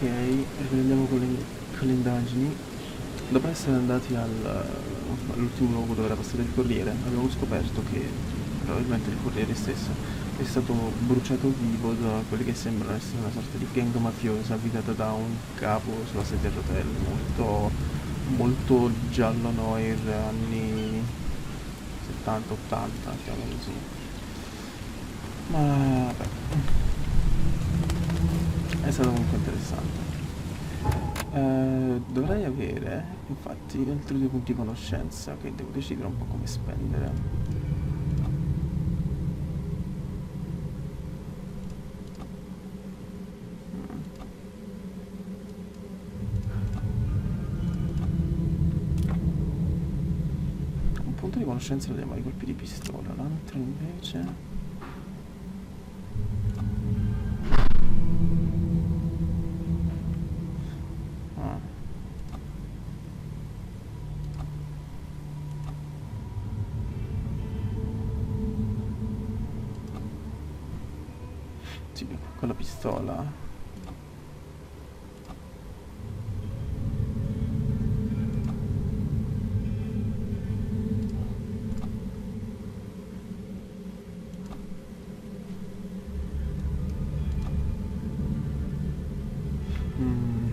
riprendiamo con le indagini. Dopo essere andati all'ultimo luogo dove era passato il corriere, abbiamo scoperto che probabilmente il corriere stesso è stato bruciato vivo da quelli che sembrano essere una sorta di gang mafiosa guidata da un capo sulla sedia a rotelle, molto, molto giallo noir, anni 70-80, diciamo così. Ma vabbè, è stato comunque interessante. Dovrei avere, infatti, altri 2 punti di conoscenza che devo decidere un po' come spendere. Un punto di conoscenza lo diamo ai colpi di pistola, l'altro invece... Ah. Sì, con la pistola. Mm.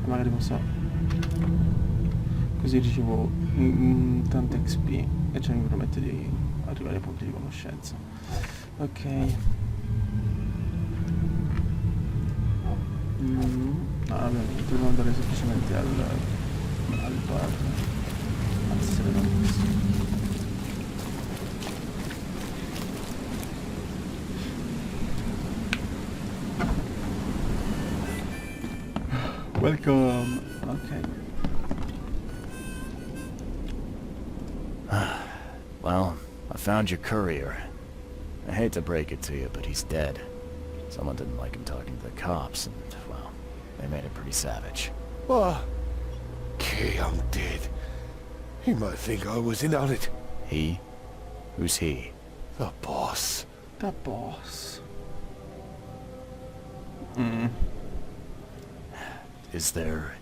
Magari posso... Così ricevo tante XP e ciò mi permette di arrivare ai punti di conoscenza. Ok. No, ovviamente devo andare semplicemente al bar. Essere tantissimo. Welcome. Ok. Well, I found your courier. I hate to break it to you, but he's dead. Someone didn't like him talking to the cops, and, well, they made it pretty savage. What? Okay, I'm dead. He might think I was in on it. He? Who's he? The boss. The boss. Is there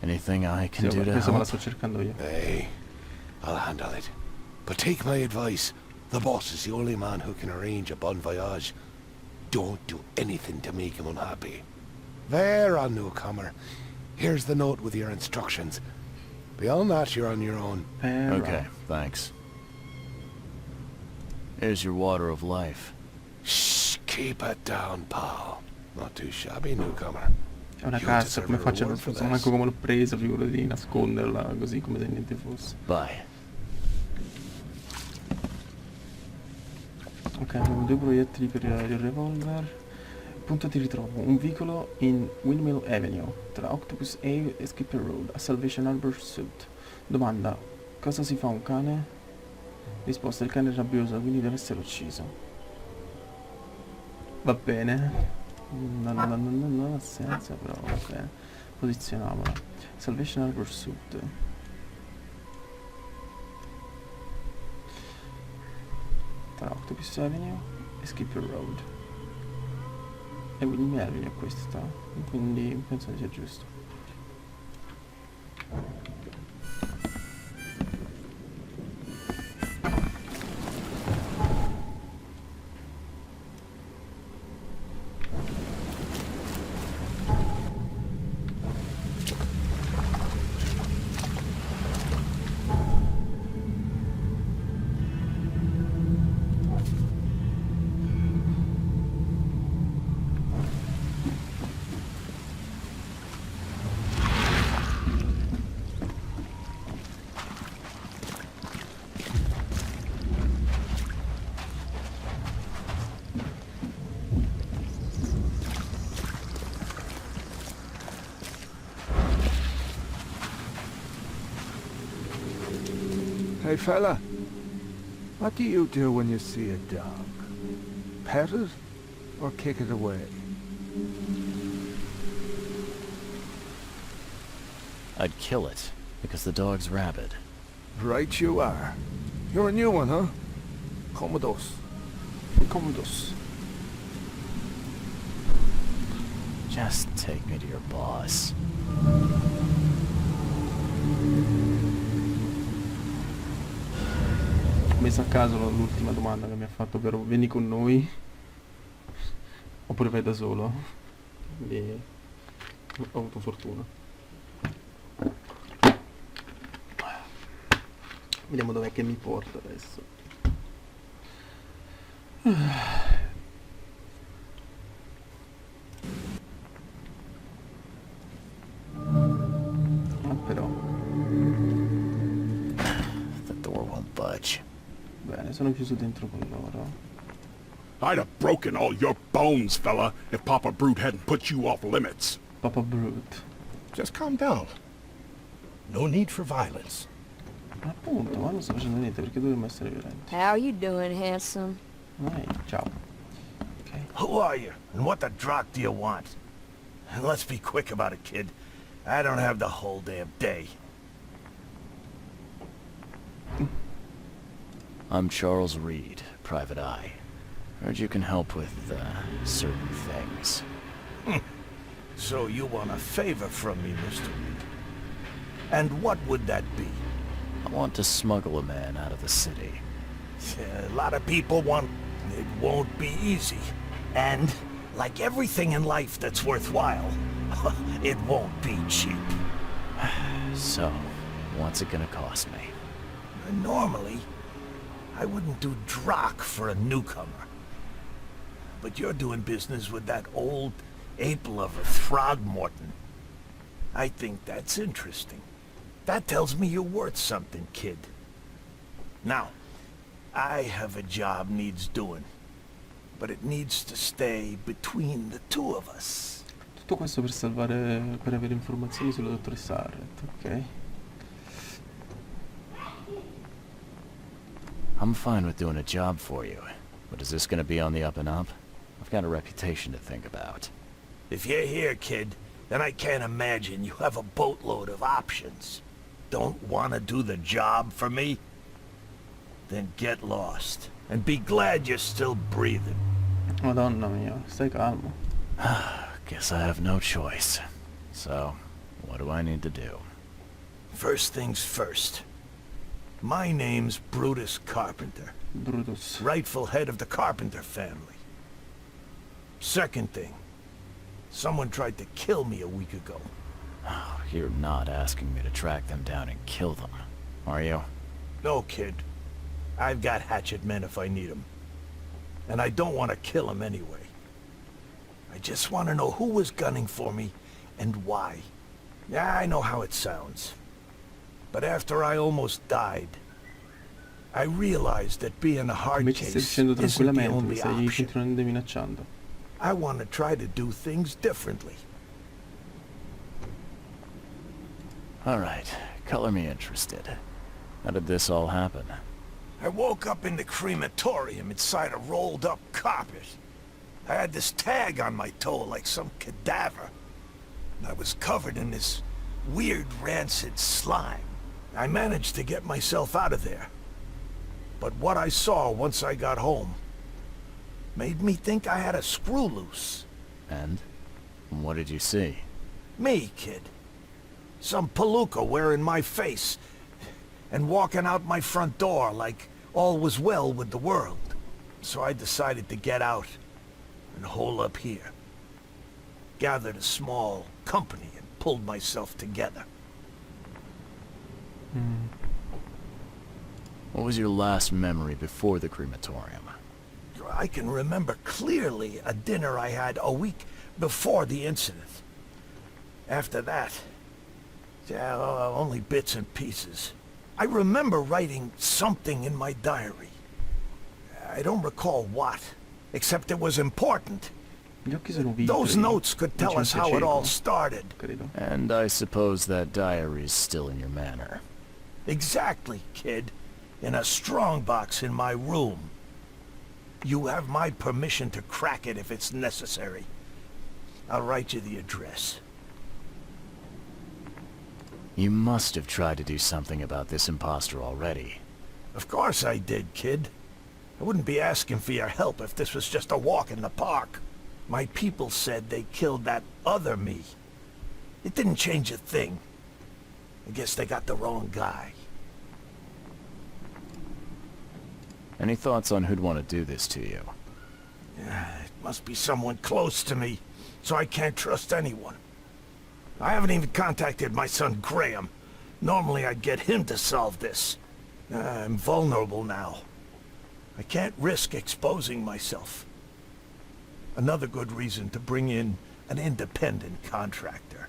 anything I can Sì, do to questa me la help? sto cercando io. Hey, I'll handle it. But take my advice. The boss is the only man who can arrange a bon voyage. Don't do anything to make him unhappy. There, on newcomer. Here's the note with your instructions. Beyond that, you're on your own. Okay, thanks. Here's your water of life. Shh, keep it down, pal. Not too shabby, newcomer. È una You cassa, deserve come a faccio? reward Non for so this. manco come l'ho presa, figura di nasconderla così come se niente fosse. Bye. Ok, abbiamo 2 proiettili per il revolver. Punto di ritrovo: un vicolo in Windmill Avenue, tra Octopus Ave e Skipper Road, a Salvation Harbor Sud. Domanda: cosa si fa a un cane? Risposta: il cane è rabbioso, quindi deve essere ucciso. Va bene. Non ha senso, però ok. Posizioniamola. Salvation Harbor Sud. Tra Octopus Avenue e Skipper Road. E Windmill Avenue è questa, quindi penso che sia giusto. Hey fella, what do you do when you see a dog? Pet it or kick it away? I'd kill it. Because the dog's rabid. Right you are. You're a new one, huh? Comodos. Comodos. Just take me to your boss. Ho messo a caso l'ultima domanda che mi ha fatto, ovvero vieni con noi oppure vai da solo. Quindi ho avuto fortuna. Vediamo dov'è che mi porta adesso. Però The door won't budge. bene, sono chiuso dentro con loro. I'd have broken all your bones, fella, if Papa Brute hadn't put you off limits. Papa Brute. Just calm down. No need for violence. Appunto, ma non sto facendo niente, perché dovremmo essere violenti. How you doing, handsome? Vai, ciao. Ok. Who are you? And what the drock do you want? And let's be quick about it, kid. I don't have the whole damn day. I'm Charles Reed, Private Eye. Heard you can help with, certain things. So you want a favor from me, Mr. Reed. And what would that be? I want to smuggle a man out of the city. A lot of people want... It won't be easy. And, like everything in life that's worthwhile, it won't be cheap. So, what's it gonna cost me? Normally, I wouldn't do drock for a newcomer. But you're doing business with that old ape-lover Throgmorton. I think that's interesting. That tells me you're worth something, kid. Now, I have a job needs doing. But it needs to stay between the two of us. Tutto questo per salvare, per avere informazioni sulla dottoressa Harriet, ok? I'm fine with doing a job for you, but is this gonna be on the up and up? I've got a reputation to think about. If you're here, kid, then I can't imagine you have a boatload of options. Don't want to do the job for me? Then get lost, and be glad you're still breathing. Madonna mia, stai calmo. Guess I have no choice. So, what do I need to do? First things first. My name's Brutus Carpenter, Brutus. rightful head of the Carpenter family. Second thing, someone tried to kill me a week ago. Oh, you're not asking me to track them down and kill them, are you? No, kid. I've got hatchet men if I need them. And I don't want to kill them anyway. I just want to know who was gunning for me and why. Yeah, I know how it sounds. But after I almost died, I realized that being a hard Come ci stai case dicendo isn't the tranquillamente, mi only stai option. continuando minacciando. I want to try to do things differently. Alright, color me interested. How did this all happen? I woke up in the crematorium inside a rolled-up carpet. I had this tag on my toe like some cadaver. And I was covered in this weird rancid slime. I managed to get myself out of there. But what I saw once I got home made me think I had a screw loose. And? What did you see? Me, kid. Some palooka wearing my face and walking out my front door like all was well with the world. So I decided to get out and hole up here. Gathered a small company and pulled myself together. What was your last memory before the crematorium? I can remember clearly a dinner I had a week before the incident. After that, yeah, only bits and pieces. I remember writing something in my diary. I don't recall what, except it was important. Gli occhi sono vitrei. Those notes could tell Non us c'è how it cieco, all started. credo. And I suppose that diary's still in your manor. Exactly, kid. In a strong box in my room. You have my permission to crack it if it's necessary. I'll write you the address. You must have tried to do something about this imposter already. Of course I did, kid. I wouldn't be asking for your help if this was just a walk in the park. My people said they killed that other me. It didn't change a thing. I guess they got the wrong guy. Any thoughts on who'd want to do this to you? It must be someone close to me, so I can't trust anyone. I haven't even contacted my son Graham. Normally I'd get him to solve this. I'm vulnerable now. I can't risk exposing myself. Another good reason to bring in an independent contractor.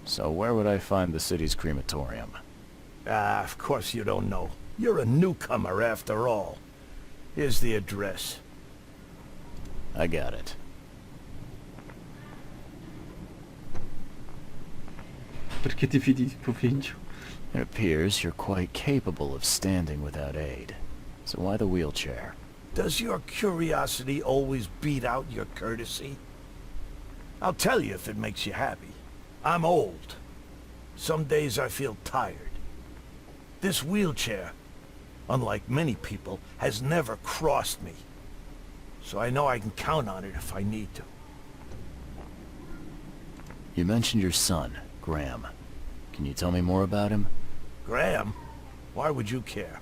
So where would I find the city's crematorium? Of course you don't know. You're a newcomer after all. Here's the address. I got it. Perché ti fidi di tuo figlio? It appears you're quite capable of standing without aid. So why the wheelchair? Does your curiosity always beat out your courtesy? I'll tell you if it makes you happy. I'm old. Some days I feel tired. This wheelchair, unlike many people, has never crossed me. So I know I can count on it if I need to. You mentioned your son, Graham. Can you tell me more about him? Graham? Why would you care?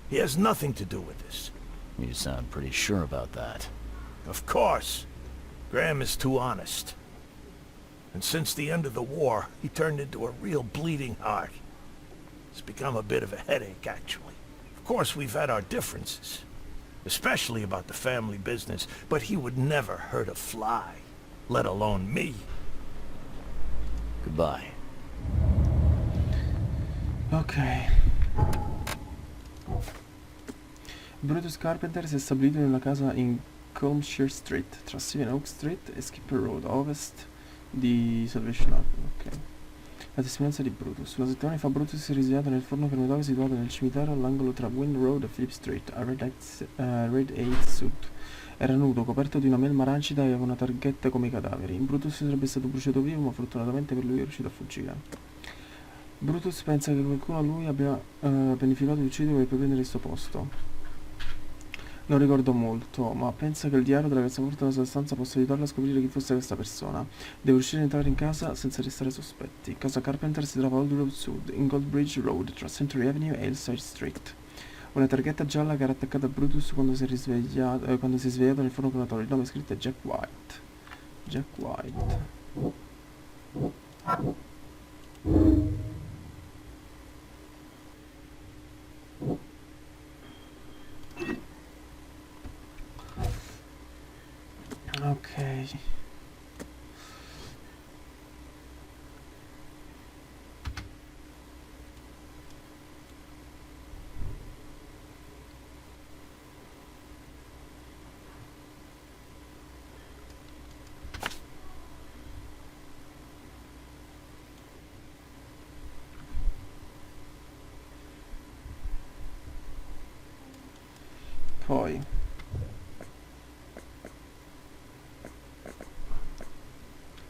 He has nothing to do with this. You sound pretty sure about that. Of course. Graham is too honest. And since the end of the war, he turned into a real bleeding heart. It's become a bit of a headache, actually. Of course, we've had our differences, especially about the family business, but he would never hurt a fly, let alone me. Goodbye. Ok. Brutus Carpenter si è stabilito in una casa in Colmshire Street, tra Seven Oak Street e Skipper Road, a ovest di Salvation Army. Ok. La testimonianza di Brutus. Una settimana fa Brutus si è risvegliato nel forno crematorio situato nel cimitero all'angolo tra Wind Road e Phillip Street, a Red 8 Sud. Era nudo, coperto di una melma rancida e aveva una targhetta come i cadaveri. Brutus sarebbe stato bruciato vivo, ma fortunatamente per lui è riuscito a fuggire. Brutus pensa che qualcuno a lui abbia pianificato di ucciderlo per prendere il suo posto. Non ricordo molto, ma pensa che il diario della cassaforte della sua stanza possa aiutarlo a scoprire chi fosse questa persona. Deve riuscire ad entrare in casa senza restare sospetti. Casa Carpenter si trova a Old Road Sud, in Goldbridge Road, tra Century Avenue e Hillside Street. Una targhetta gialla che era attaccata a Brutus quando si è svegliato nel forno crematorio. Il nome scritto è Jack White. Jack White. Ok. Poi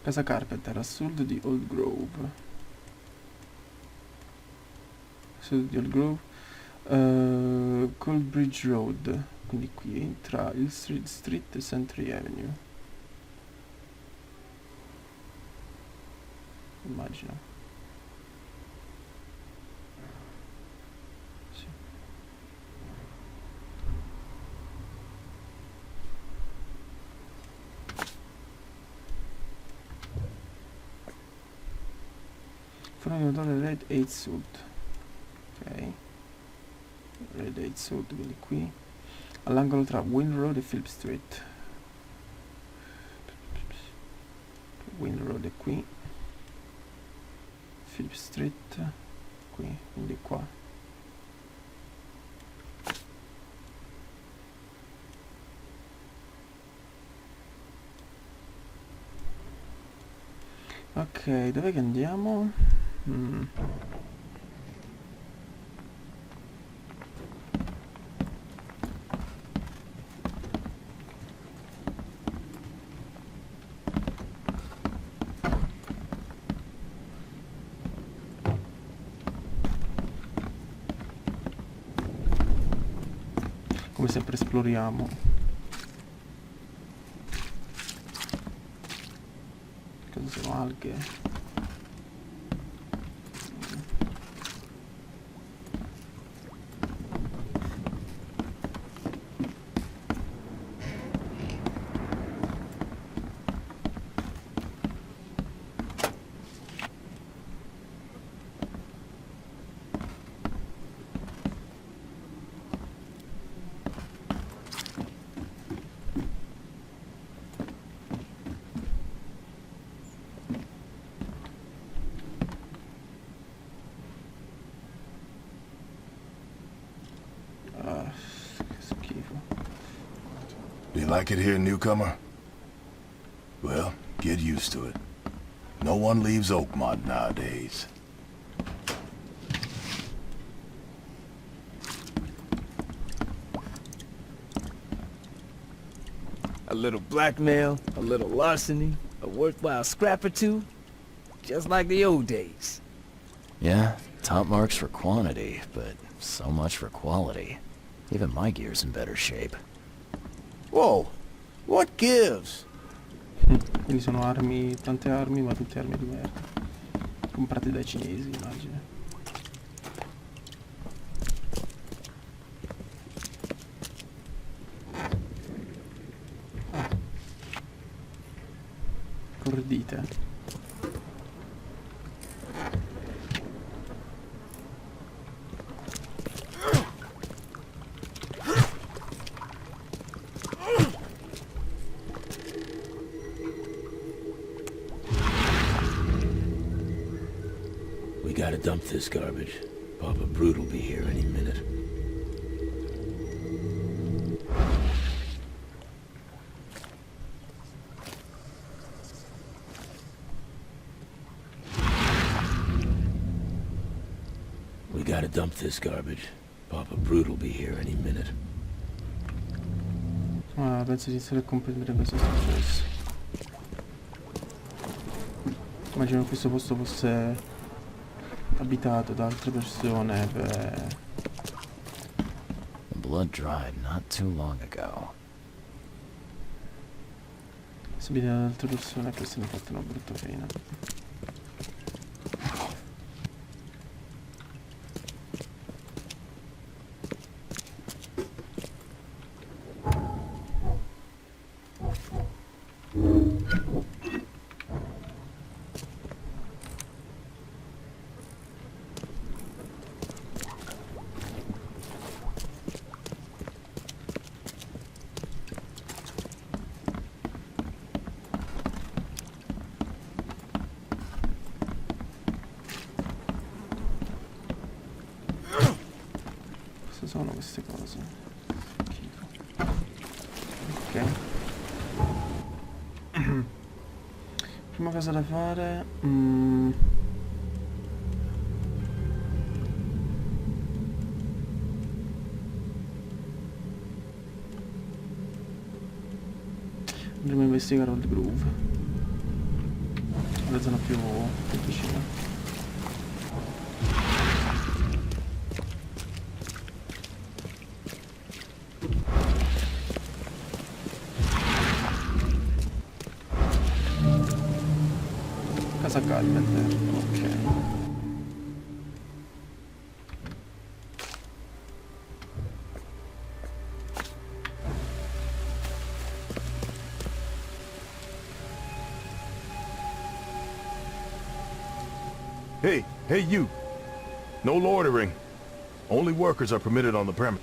Casa Carpenter a sud di Old Grove. Sud di Old Grove. Coldbridge Road. Quindi qui tra Hillside Street e Century Avenue. Immagino. Sì. Forno crematorio Red 8 Sud. Ok. Red 8 Sud, quindi qui. All'angolo tra Wind Road e Phillip Street. Wind Road è qui. Phillip Street qui, quindi qua. Ok, dov'è che andiamo? Come sempre esploriamo. Cosa sono alghe? Che schifo. Do you like it here, newcomer? Well, get used to it. No one leaves Oakmont nowadays. A little blackmail, a little larceny, a worthwhile scrap or two, just like the old days. Yeah, top marks for quantity, but so much for quality. Even my gear's in better shape. Whoa! What gives? Quindi sono armi, tante armi, ma tutte armi di merda. Comprate dai cinesi, immagino. Cordite. We gotta dump this garbage. Papa Brute will be here any minute. We gotta dump this garbage. Papa Brute will be here any minute. Ah, penso di iniziare a comprendere cosa è successo. Immagino che questo posto fosse abitato da altre persone per... The blood dried not too long ago. Si abita da altre persone che se ne fatto una brutta fine. Cosa sono queste cose? Schifo. Ok. Prima cosa da fare... Andremo a investigare Old Groove. La zona più vicina. Casa Carpenter, ok. Hey, you! No loitering. Only workers are permitted on the premise.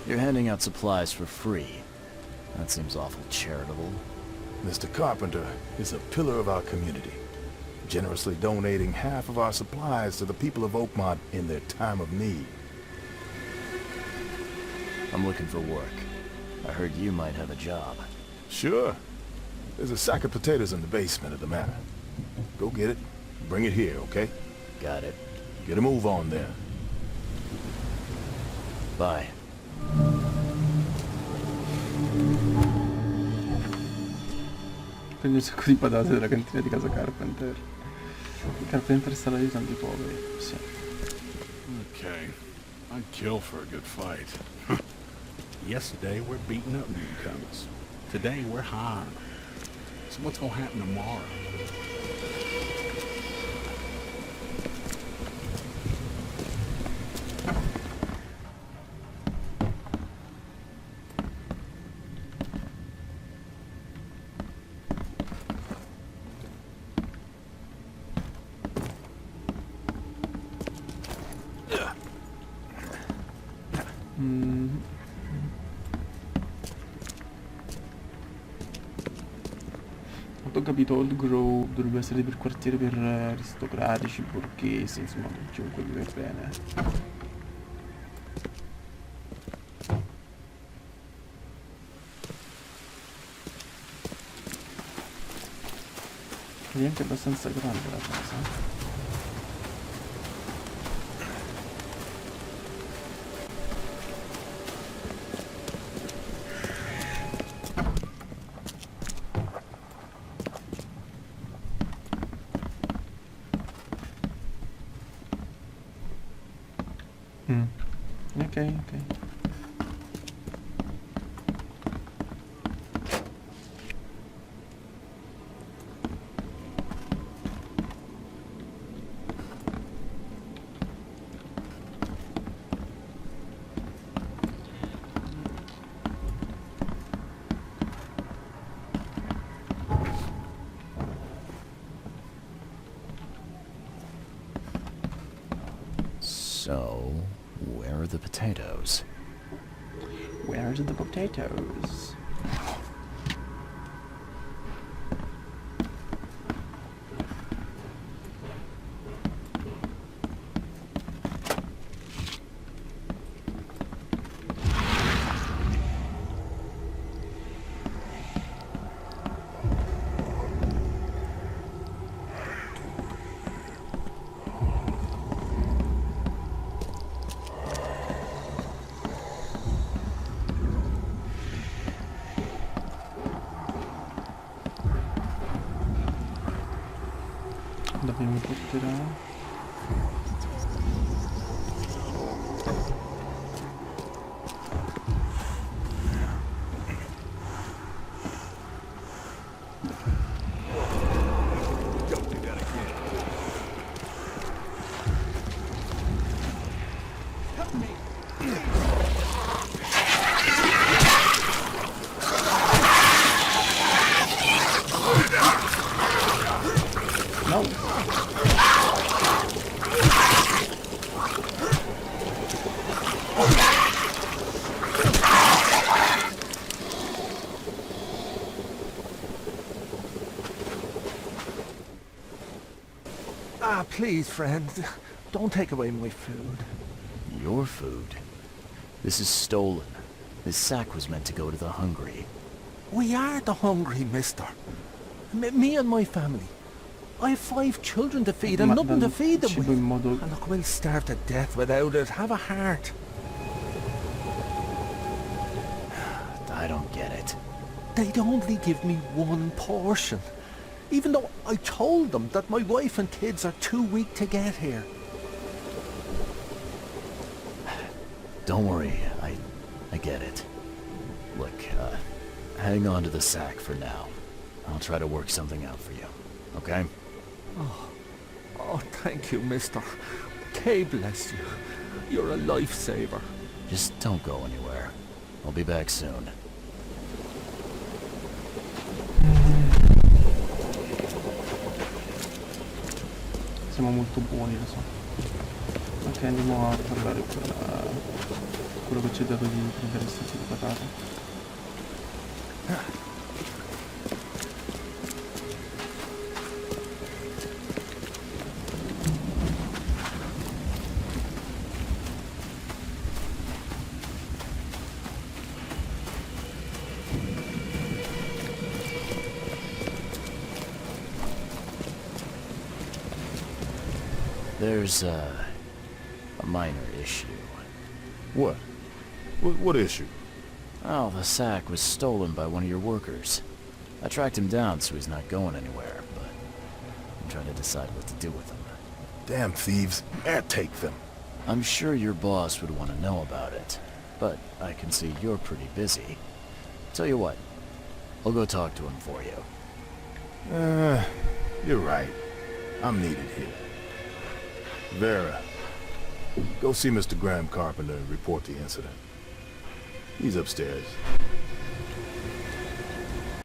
You're handing out supplies for free. That seems awful charitable. Mr. Carpenter is a pillar of our community, generously donating half of our supplies to the people of Oakmont in their time of need. I'm looking for work. I heard you might have a job. Sure. There's a sack of potatoes in the basement of the manor. Go get it. Bring it here, okay? Got it. Get a move on there. Bye. Prendi un sacco di patate dalla cantina di casa Carpenter. Il Carpenter sta aiutando i poveri, sì. Okay. I'd kill for a good fight. Yesterday, we're beating up newcomers. Today, we're hiring. So what's gonna happen tomorrow? Mm. Quanto ho capito, Old Grove dovrebbe essere per quartiere per aristocratici, borghesi, insomma, chiunque vive bene. Ed è anche abbastanza grande la casa. Ok, ok. So, where are the potatoes? Where's the potatoes? Dove mi porterà? No. Ah, please, friend. Don't take away my food. Your food? This is stolen. This sack was meant to go to the hungry. We are the hungry, mister. Me and my family. I have 5 children to feed and nothing to feed them with. And look, we'll starve to death without it. Have a heart. I don't get it. They'd only give me 1 portion. Even though I told them that my wife and kids are too weak to get here. Don't worry, I get it. Look, hang on to the sack for now. I'll try to work something out for you, okay? Oh, thank you, mister. K bless you. You're a lifesaver. Just don't go anywhere. I'll be back soon. Siamo molto buoni, lo so. Ok, andiamo a parlare con quello che ci ha dato di prendere questi di patate. There's, a minor issue. What? What issue? Oh, the sack was stolen by one of your workers. I tracked him down so he's not going anywhere, but I'm trying to decide what to do with him. Damn thieves. Take them. I'm sure your boss would want to know about it, but I can see you're pretty busy. Tell you what, I'll go talk to him for you. You're right. I'm needed here. Vera, go see Mr. Graham Carpenter and report the incident. He's upstairs.